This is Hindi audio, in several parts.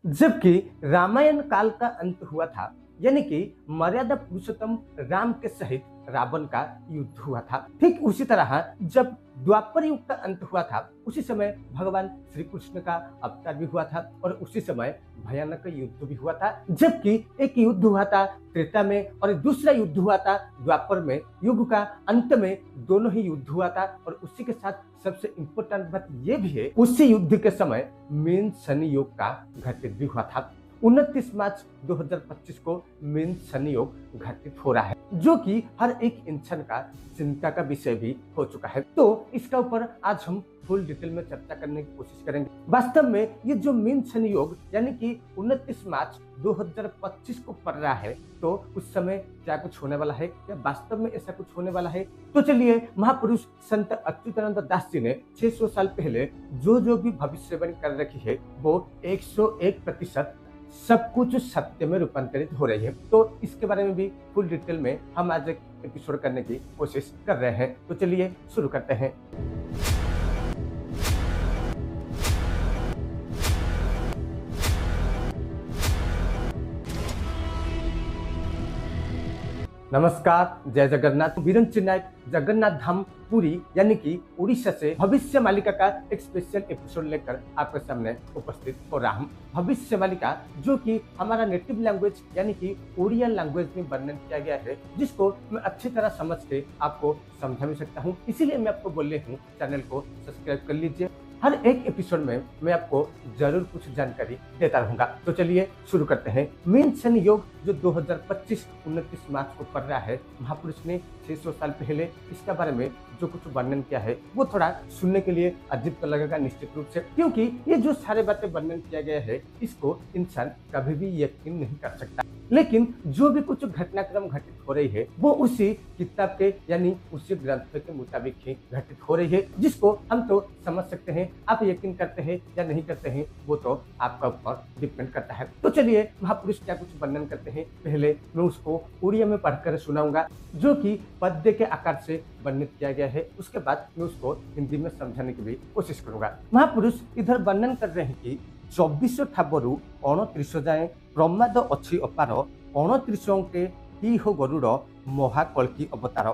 जबकि रामायण काल का अंत हुआ था, यानी कि मर्यादा पुरुषोत्तम राम के सहित रावण का युद्ध हुआ था। ठीक उसी तरह जब द्वापर युग का अंत हुआ था, उसी समय भगवान श्री कृष्ण का अवतार भी हुआ था और उसी समय भयानक युद्ध भी हुआ था। जबकि एक युद्ध हुआ था त्रेता में और दूसरा युद्ध हुआ था द्वापर में। युग का अंत में दोनों ही युद्ध हुआ था और उसी के साथ सबसे इम्पोर्टेंट बात यह भी है, उसी युद्ध के समय मीन शनि योग का घटित भी हुआ था। 29 मार्च 2025 को मीन शनि योग घटित हो रहा है, जो कि हर एक इंसान का चिंता का विषय भी हो चुका है। तो इसका ऊपर आज हम फुल डिटेल में चर्चा करने की कोशिश करेंगे। वास्तव में ये जो मीन शनि योग यानी कि 29 मार्च 2025 को पड़ रहा है, तो उस समय क्या कुछ होने वाला है, या वास्तव में ऐसा कुछ होने वाला है? तो चलिए, महापुरुष संत अच्युतानंद दास जी ने 600 साल पहले जो भी भविष्यवाणी कर रखी है, वो 101% सब कुछ सत्य में रूपांतरित हो रही है। तो इसके बारे में भी फुल डिटेल में हम आज एक एपिसोड करने की कोशिश कर रहे हैं। तो चलिए शुरू करते हैं। नमस्कार, जय जगन्नाथ। वीरेंद्र नायक जगन्नाथ धाम पुरी यानी कि उड़ीसा से भविष्य मालिका का एक स्पेशल एपिसोड लेकर आपके सामने उपस्थित हो रहा हूँ। भविष्य मालिका जो कि हमारा नेटिव लैंग्वेज यानी कि ओडिया लैंग्वेज में वर्णन किया गया है, जिसको मैं अच्छी तरह समझ के आपको समझा भी सकता हूँ। इसीलिए मैं आपको बोल रही हूँ, चैनल को सब्सक्राइब कर लीजिए। हर एक एपिसोड में मैं आपको जरूर कुछ जानकारी देता रहूंगा। तो चलिए शुरू करते हैं। मीन शनि योग जो 2025 29 मार्च को पड़ रहा है, महापुरुष ने 600 साल पहले इसके बारे में जो कुछ वर्णन किया है, वो थोड़ा सुनने के लिए अजीब तो लगेगा निश्चित रूप से, क्योंकि ये जो सारे बातें वर्णन किया गया है, इसको इंसान कभी भी यकीन नहीं कर सकता। लेकिन जो भी कुछ घटनाक्रम घटित हो रही है, वो उसी किताब के यानी उसी ग्रंथ के मुताबिक ही घटित हो रही है, जिसको हम तो समझ सकते हैं। आप यकीन करते हैं या नहीं करते हैं, वो तो आपका ऊपर डिपेंड करता है। तो चलिए, महापुरुष क्या कुछ वर्णन करते हैं, पहले मैं उसको उड़िया में पढ़कर सुनाऊंगा, जो कि पद्य के आकार से वर्णित किया गया है। उसके बाद मैं उसको हिंदी में समझाने की भी कोशिश करूंगा। महापुरुष इधर वर्णन कर रहे हैं कि 24 ଠାବରୁ 29 ଯାଏଁ ପ୍ରମାଦ ଅଛି ଅପାର, 29 ଅଙ୍କେ ଟି ହୋ ଗରୁଡ଼ ମହାକଳ୍କି ଅବତାର,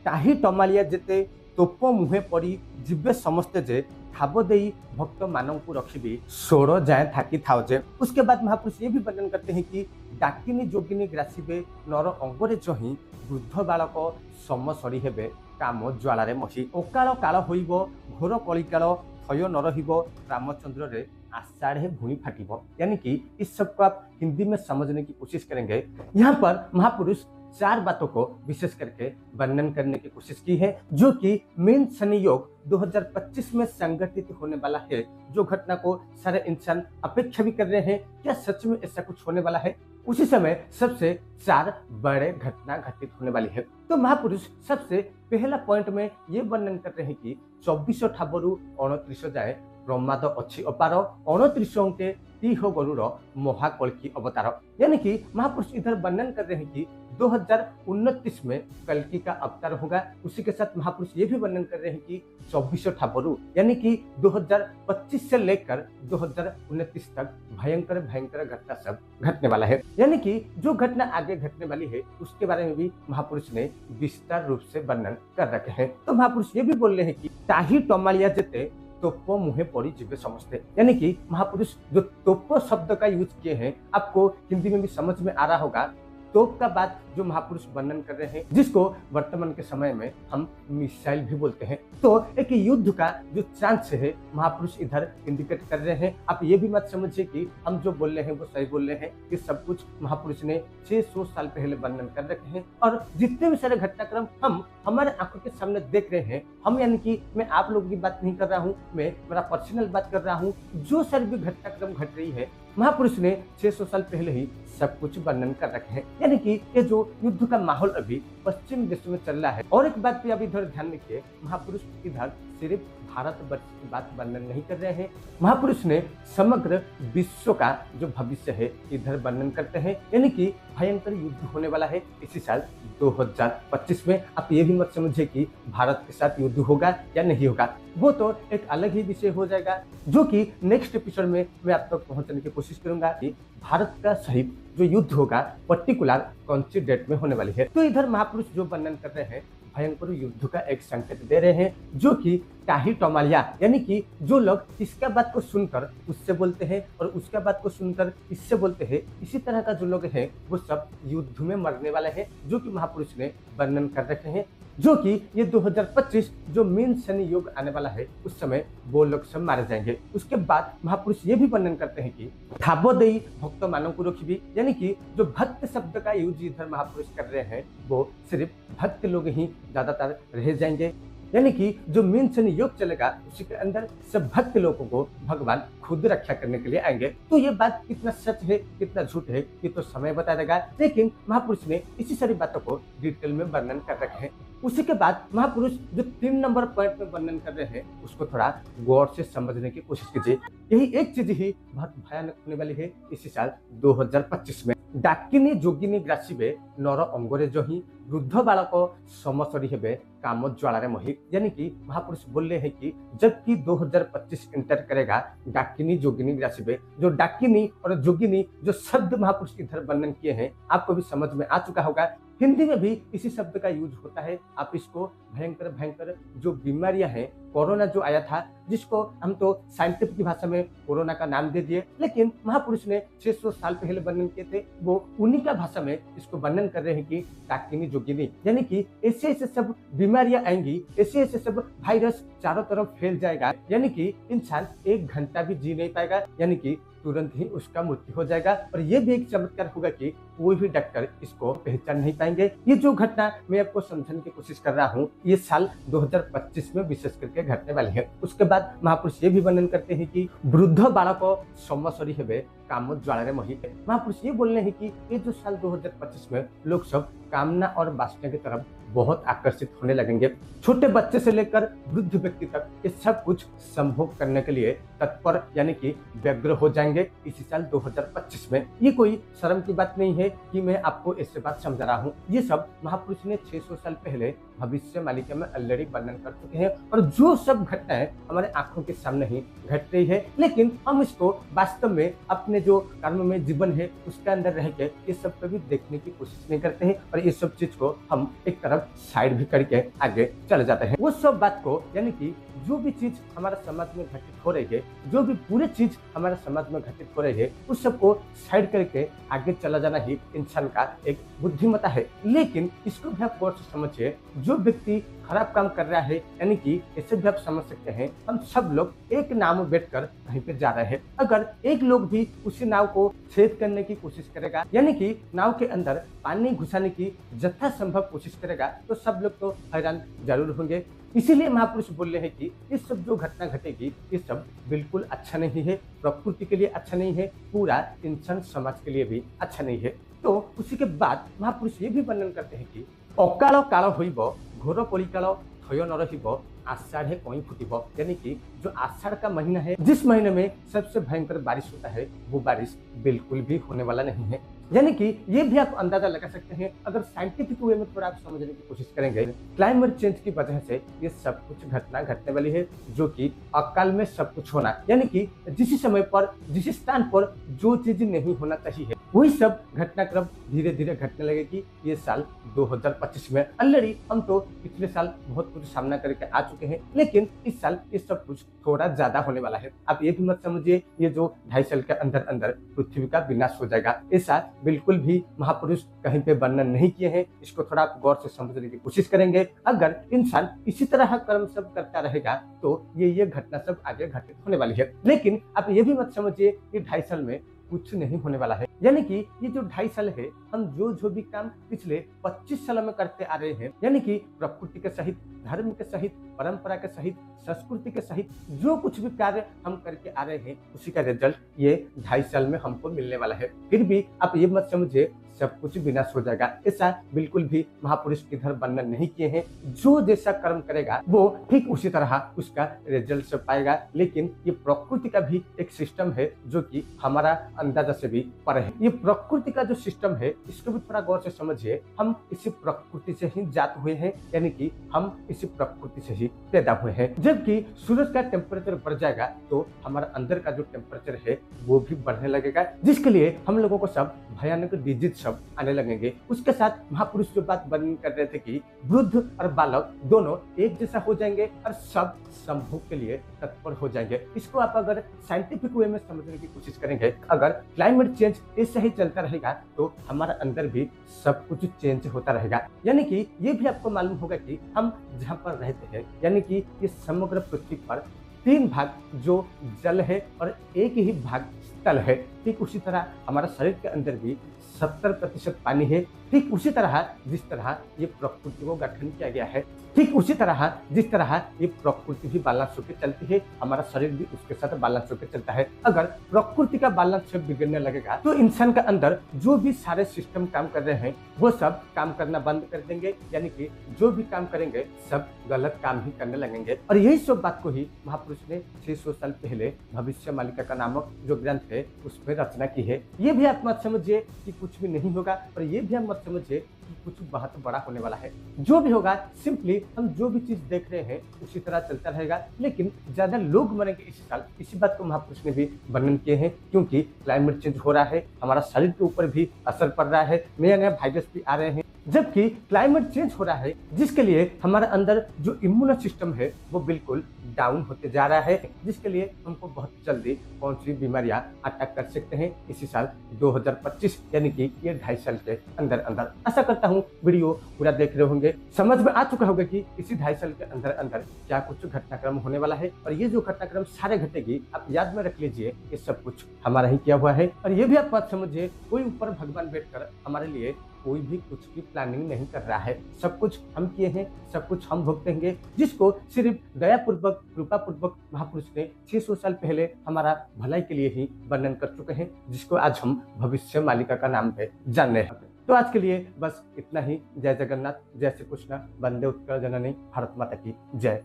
ତାହି ଟମାଳିଆ ଯେତେ ତୋପ ମୁହେଁ ପଡ଼ି ଯିବେ ସମସ୍ତେ ଯେ, ଠାବ ଦେଇ भक्त मानव को रखी 16 जाए थाकी थाओ जे। उसके बाद महापुरुष ये भी वर्णन करते हैं कि डाकिनी जोगिनी ग्रासीबे नर अंगरे जही, वृद्ध बालक सम सरी हेबे काम ज्वालारे मही, अकाल काल होइब घोर कलिकाल भय न रहिब, रामचंद्र रे आषाढ़े भूमि फाटिब। यानी कि इस सबको आप हिंदी में समझने की कोशिश करेंगे। यहाँ पर महापुरुष 4 बातों को विशेष करके वर्णन करने की कोशिश की है, जो कि मीन शनि योग 2025 में संगठित होने वाला है। जो घटना को सारे इंसान अपेक्षा भी कर रहे हैं, क्या सच में ऐसा कुछ होने वाला है? उसी समय सबसे 4 बड़े घटना घटित होने वाली है। तो महापुरुष सबसे पहला पॉइंट में ये वर्णन कर रहे हैं कि 24 ଠାବରୁ 29 ଯାଏ प्रमाद अच्छी अपार, 29 अंके टी हो गरुड़ महाकल्की अवतार। यानी कि महापुरुष इधर वर्णन कर रहे हैं कि 2029 में कल्की का अवतार होगा। उसी के साथ महापुरुष ये भी वर्णन कर रहे हैं कि 24 ଠାବରୁ यानी कि 2025 से लेकर 2029 तक भयंकर भयंकर घटना सब घटने वाला है। यानी कि जो घटना आगे घटने वाली है, उसके बारे में भी महापुरुष ने विस्तार रूप से वर्णन कर रखे हैं। तो महापुरुष ये भी बोल रहे हैं कि ताही टमालिया जेते तोप मुहे पड़ी जीवे समझते। यानी कि महापुरुष जो तोप शब्द का यूज किए हैं, आपको हिंदी में भी समझ में आ रहा होगा। तोप का बात जो महापुरुष वर्णन कर रहे हैं, जिसको वर्तमान के समय में हम मिसाइल भी बोलते हैं। तो एक युद्ध का जो चांस है, महापुरुष इधर इंडिकेट कर रहे हैं। आप ये भी मत समझिए कि हम जो बोल रहे हैं वो सही बोल रहे हैं। ये सब कुछ महापुरुष ने 600 साल पहले वर्णन कर रखे हैं। और जितने भी सारे घटनाक्रम हम हमारे आंखों के सामने देख रहे हैं, हम यानी कि मैं आप लोगों की बात नहीं कर रहा हूँ, मैं मेरा पर्सनल बात कर रहा हूँ। जो सारी भी घटनाक्रम घट रही है, महापुरुष ने 600 साल पहले ही सब कुछ वर्णन कर रखे हैं। यानी कि ये जो युद्ध का माहौल अभी पश्चिम देशों में चल रहा है। और एक बात भी अभी इधर ध्यान रखिए, महापुरुष इधर सिर्फ भारतवर्ष की बात वर्णन नहीं कर रहे हैं, महापुरुष ने समग्र विश्व का जो भविष्य है इधर वर्णन करते हैं। यानी कि भयंकर युद्ध होने वाला है इसी साल 2025 में। आप ये भी मत समझिए कि भारत के साथ युद्ध होगा या नहीं होगा, वो तो एक अलग ही विषय हो जाएगा, जो कि नेक्स्ट एपिसोड में मैं आप तक पहुंचने की कोशिश करूंगा कि भारत का सहित जो युद्ध होगा पर्टिकुलर कौन सी डेट में होने वाली है। तो इधर महापुरुष जो वर्णन कर रहे हैं भयंकर युद्ध का एक संकेत दे रहे हैं, जो कि टाही टमालिया, यानी कि जो लोग इसका बात को सुनकर उससे बोलते हैं और उसका बात को सुनकर इससे बोलते हैं, इसी तरह का जो लोग हैं वो सब युद्ध में मरने वाले हैं, जो कि महापुरुष ने वर्णन कर रखे हैं। जो कि ये 2025 जो मीन शनि योग आने वाला है उस समय वो लोग सब मारे जाएंगे। उसके बाद महापुरुष ये भी वर्णन करते हैं कि थाबोदयी भक्त मानव को रखी, यानी कि जो भक्त शब्द का यूज इधर महापुरुष कर रहे हैं वो सिर्फ भक्त लोग ही ज्यादातर रह जाएंगे। यानी कि जो मीन शनि योग चलेगा उसी के अंदर सब भक्त लोगों को भगवान खुद रक्षा करने के लिए आएंगे। तो ये बात कितना सच है कितना झूठ है ये तो समय बता देगा, लेकिन महापुरुष ने इसी सारी बातों को डिटेल में वर्णन कर रखे हैं। उसी के बाद महापुरुष जो 3 नंबर पॉइंट में वर्णन कर रहे हैं उसको थोड़ा गौर से समझने की कोशिश कीजिए। यही एक चीज ही बहुत भयानक होने वाली है इसी साल 2025 में। डाकिनी जोगिनी ग्रासिबे नर अंगरे जही वृद्ध बालक समसरी हेबे काम ज्वालारे मोहि। यानी कि महापुरुष बोल रहे हैं कि जबकि 2025 इंटर करेगा डाकिनी जोगिनी ग्रासिबे, जो डाकिनी और जोगिनी जो शब्द महापुरुष इधर वर्णन किए हैं आपको भी समझ में आ चुका होगा। हिंदी में भी इसी शब्द का यूज होता है। आप इसको भयंकर भयंकर जो बीमारियां हैं, कोरोना जो आया था जिसको हम तो साइंटिफिक भाषा में कोरोना का नाम दे दिए, लेकिन महापुरुष ने 600 साल पहले वर्णन किए थे, वो उन्हीं का भाषा में इसको वर्णन कर रहे हैं कि डाकिनी जोगिनी, यानी कि ऐसे ऐसे सब बीमारियां आएंगी, ऐसे ऐसे सब वायरस चारों तरफ फैल जाएगा, यानी कि इंसान 1 घंटा भी जी नहीं पाएगा, यानी कि तुरंत ही उसका मृत्यु हो जाएगा। और ये भी एक चमत्कार होगा कि कोई भी डॉक्टर इसको पहचान नहीं पाएंगे। ये जो घटना मैं आपको समझाने की कोशिश कर रहा हूँ ये साल 2025 में विशेष करके घटने वाली है। उसके बाद महापुरुष ये भी वर्णन करते हैं कि वृद्ध बालक समसरी हेबे काम ज्वालारे मोहि। महापुरुष ये बोल रहे हैं कि ये जो साल 2025 में लोग सब कामना और वासना की तरफ बहुत आकर्षित होने लगेंगे। छोटे बच्चे से लेकर वृद्ध व्यक्ति तक ये सब कुछ संभोग करने के लिए तत्पर यानी कि व्यग्र हो जाएंगे इसी साल 2025 में। ये कोई शर्म की बात नहीं है कि मैं आपको ऐसे बात समझा रहा हूँ। ये सब महापुरुष ने 600 साल पहले भविष्य मालिका में ऑलरेडी वर्णन कर चुके हैं और जो सब घटनाएं हमारे आंखों के सामने ही घट रही है, लेकिन हम इसको वास्तव में अपने जो कर्म में जीवन है उसके अंदर रह के ये सब कभी देखने की कोशिश नहीं करते हैं और ये सब चीज को हम एक तरफ साइड भी करके आगे चले जाते हैं। वो सब बात को यानी कि जो भी चीज हमारे समाज में घटित हो रही है, जो भी बुरी चीज हमारे समाज में घटित हो रही है उस सबको साइड करके आगे चला जाना ही इंसान का एक बुद्धिमत्ता है। लेकिन इसको भी आप गौर से समझिए, जो व्यक्ति खराब काम कर रहा है यानी कि ऐसे भी आप समझ सकते हैं हम सब लोग एक नाव में बैठकर कहीं पे जा रहे हैं। अगर एक लोग भी उसी नाव को छेद करने की कोशिश करेगा यानी कि नाव के अंदर पानी घुसाने की यथासंभव कोशिश करेगा तो सब लोग तो हैरान जरूर होंगे। इसीलिए महापुरुष बोल रहे हैं कि ये सब जो घटना घटेगी ये सब बिल्कुल अच्छा नहीं है, प्रकृति के लिए अच्छा नहीं है, पूरा इंसान समाज के लिए भी अच्छा नहीं है। तो उसी के बाद महापुरुष ये भी वर्णन करते हैं कि अकाल काल होइब घोर परिकाल थय न रहिब आषाढ़ कहीं फुटिब। यानी कि जो आषाढ़ का महीना है जिस महीने में सबसे भयंकर बारिश होता है वो बारिश बिल्कुल भी होने वाला नहीं है। यानी कि ये भी आप अंदाजा लगा सकते हैं अगर साइंटिफिक वे में थोड़ा आप समझने की कोशिश करेंगे। क्लाइमेट चेंज की वजह से ये सब कुछ घटना घटने वाली है, जो कि अकाल में सब कुछ होना, यानी कि जिस समय पर जिस स्थान पर जो चीज नहीं होना चाहिए वही सब घटनाक्रम धीरे धीरे घटने लगेगी। ये साल 2025 में ऑलरेडी हम तो पिछले साल बहुत कुछ सामना करके आ चुके हैं, लेकिन इस साल ये सब कुछ थोड़ा ज्यादा होने वाला है। आप ये भी मत समझिए ये जो 2.5 साल के अंदर अंदर पृथ्वी का विनाश हो जाएगा, ऐसा बिल्कुल भी महापुरुष कहीं पे वर्णन नहीं किए हैं। इसको थोड़ा आप गौर से समझने की कोशिश करेंगे। अगर इंसान इसी तरह कर्म सब करता रहेगा तो ये घटना सब आगे घटित होने वाली है। लेकिन आप ये भी मत समझिए कि 2.5 साल में कुछ नहीं होने वाला है। यानी कि ये जो 2.5 साल है हम जो भी काम पिछले 25 सालों में करते आ रहे हैं, यानी कि प्रकृति के सहित, धर्म के सहित, परंपरा के सहित, संस्कृति के सहित जो कुछ भी कार्य हम करके आ रहे हैं उसी का रिजल्ट ये 2.5 साल में हमको मिलने वाला है। फिर भी आप ये मत समझिए सब कुछ विनाश हो जाएगा। ऐसा बिल्कुल भी महापुरुष इधर वर्णन नहीं किए हैं। जो जैसा कर्म करेगा वो ठीक उसी तरह उसका रिजल्ट पाएगा। लेकिन ये प्रकृति का भी एक सिस्टम है जो कि हमारा अंदाजा से भी परे है। ये प्रकृति का जो सिस्टम है इसको भी थोड़ा गौर से समझिए। हम इसी प्रकृति से ही जात हुए हैं, यानी कि हम इसी प्रकृति से ही पैदा हुए हैं। जबकि सूरज का टेम्परेचर बढ़ जाएगा तो हमारा अंदर का जो टेम्परेचर है वो भी बढ़ने लगेगा, जिसके लिए हम लोगों को सब भयानक डिजीज सब आने लगेंगे। उसके साथ महापुरुष जो बात वर्णन कर रहे थे कि वृद्ध और बालक दोनों एक जैसा हो जाएंगे और सब संभोग के लिए तत्पर हो जाएंगे। इसको आप अगर साइंटिफिक वे में समझने की कोशिश करेंगे, अगर क्लाइमेट चेंज ऐसे ही चलता रहेगा तो हमारा अंदर भी सब कुछ चेंज होता रहेगा। यानी कि ये भी आपको मालूम होगा कि हम जहाँ पर रहते हैं, यानी कि ये समग्र पृथ्वी पर 3 भाग जो जल है और एक ही भाग स्थल है। ठीक उसी तरह हमारा शरीर के अंदर भी 70% पानी है। ठीक उसी तरह जिस तरह ये प्रकृति को गठन किया गया है, ठीक उसी तरह जिस तरह ये प्रकृति भी बैलेंस होकर चलती है, हमारा शरीर भी उसके साथ बैलेंस होकर चलता है। अगर प्रकृति का बैलेंस बिगड़ने लगेगा तो इंसान के अंदर जो भी सारे सिस्टम काम कर रहे हैं वो सब काम करना बंद कर देंगे, यानी कि जो भी काम करेंगे सब गलत काम ही करने लगेंगे। और यही सब बात को ही महापुरुष ने 600 साल पहले भविष्य मालिका का नामक जो ग्रंथ है उसमें रचना की है। ये भी आप मत समझिए कि कुछ भी नहीं होगा, और ये भी आप मत समझिए कि कुछ बहुत बड़ा होने वाला है। जो भी होगा सिंपली हम जो भी चीज देख रहे हैं उसी तरह चलता रहेगा, लेकिन ज्यादा लोग मरेंगे इस साल। इसी बात को महापुरुष ने भी वर्णन किए हैं, क्योंकि क्लाइमेट चेंज हो रहा है, हमारा शरीर के ऊपर भी असर पड़ रहा है, नए नए वायरस भी आ रहे हैं। जबकि क्लाइमेट चेंज हो रहा है जिसके लिए हमारे अंदर जो इम्यून सिस्टम है वो बिल्कुल डाउन होते जा रहा है, जिसके लिए हमको बहुत जल्दी कौन सी बीमारियां अटैक कर सकते हैं इसी साल 2025, यानी कि ये 2.5 साल के अंदर अंदर। आशा करता हूँ वीडियो पूरा देख रहे होंगे, समझ में आ चुका होगा कि इसी 2.5 साल के अंदर अंदर क्या कुछ घटनाक्रम होने वाला है। और ये जो घटनाक्रम सारे घटेगी आप याद में रख लीजिए, ये सब कुछ हमारा ही किया हुआ है। और ये भी आप बात समझिए, कोई ऊपर भगवान बैठकर हमारे लिए कोई भी कुछ की प्लानिंग नहीं कर रहा है। सब कुछ हम किए हैं, सब कुछ हम भुगतेंगे, जिसको सिर्फ दयापूर्वक कृपा पूर्वक महापुरुष ने 600 साल पहले हमारा भलाई के लिए ही वर्णन कर चुके हैं, जिसको आज हम भविष्य मालिका का नाम पे जान रहे हैं। तो आज के लिए बस इतना ही। जय जगन्नाथ, जय श्री कृष्ण, वंदे उत्कल जननी, भारत माता की जय।